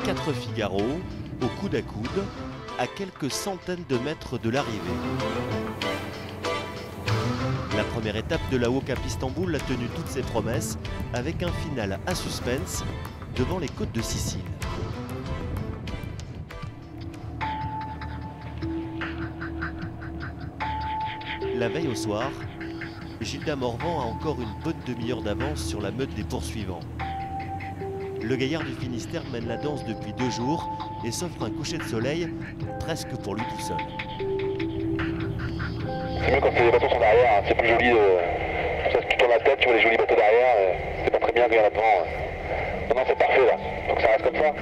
4 Figaro, au coude à coude, à quelques centaines de mètres de l'arrivée. La première étape de la Walk Up Istanbul a tenu toutes ses promesses, avec un final à suspense devant les côtes de Sicile. La veille au soir, Gilda Morvan a encore une bonne demi-heure d'avance sur la meute des poursuivants. Le gaillard du Finistère mène la danse depuis 2 jours et s'offre un coucher de soleil presque pour lui tout seul. C'est mieux quand les bateaux sont derrière, c'est plus joli. Ça, tu tournes la tête, tu vois les jolis bateaux derrière, c'est pas très bien quand il y en a devant. Non, c'est parfait là, faut que ça reste comme ça.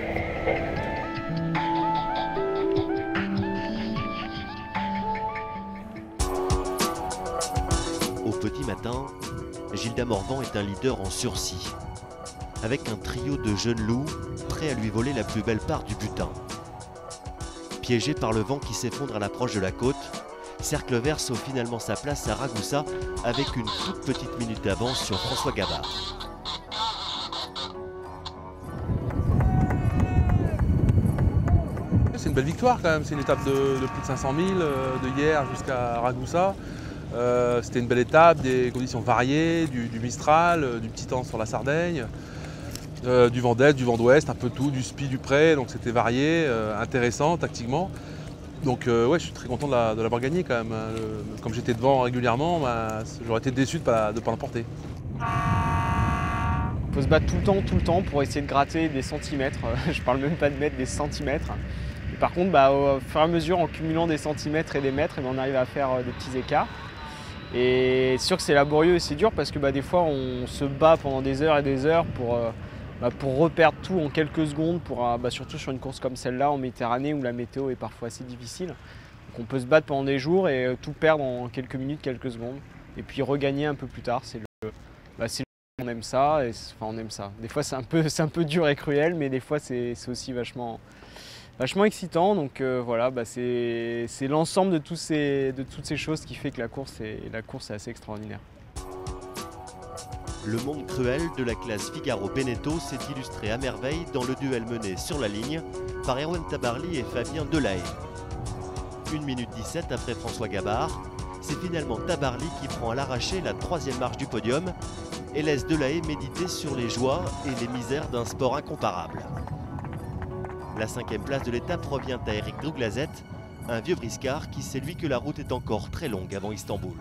Au petit matin, Gilda Morvan est un leader en sursis, avec un trio de jeunes loups prêts à lui voler la plus belle part du butin. Piégé par le vent qui s'effondre à l'approche de la côte, Cercle Vert sauve finalement sa place à Ragusa avec une toute petite minute d'avance sur François Gabard. C'est une belle victoire quand même, c'est une étape de plus de 500 000 de hier jusqu'à Ragusa. C'était une belle étape, des conditions variées, du Mistral, du petit temps sur la Sardaigne, du vent d'est, du vent d'ouest, un peu tout, du spi, du près, donc c'était varié, intéressant tactiquement. Donc ouais, je suis très content de l'avoir gagné quand même. Comme j'étais devant régulièrement, j'aurais été déçu de ne pas l'emporter. Il faut se battre tout le temps pour essayer de gratter des centimètres. Je parle même pas de mètres, des centimètres. Et par contre, au fur et à mesure, en cumulant des centimètres et des mètres, on arrive à faire des petits écarts. Et c'est sûr que c'est laborieux et c'est dur parce que des fois, on se bat pendant des heures et des heures pour reperdre tout en quelques secondes, surtout sur une course comme celle-là en Méditerranée où la météo est parfois assez difficile. Donc on peut se battre pendant des jours et tout perdre en quelques minutes, quelques secondes. Et puis regagner un peu plus tard, on aime ça, on aime ça. Des fois c'est un peu dur et cruel, mais des fois c'est aussi vachement excitant. Donc voilà, c'est l'ensemble de toutes ces choses qui fait que la course est assez extraordinaire. Le monde cruel de la classe Figaro-Beneteau s'est illustré à merveille dans le duel mené sur la ligne par Erwan Tabarly et Fabien Delahaye. 1 minute 17 après François Gabard, c'est finalement Tabarly qui prend à l'arraché la 3e marche du podium et laisse Delahaye méditer sur les joies et les misères d'un sport incomparable. La 5e place de l'étape revient à Eric Douglazet, un vieux briscard qui sait lui que la route est encore très longue avant Istanbul.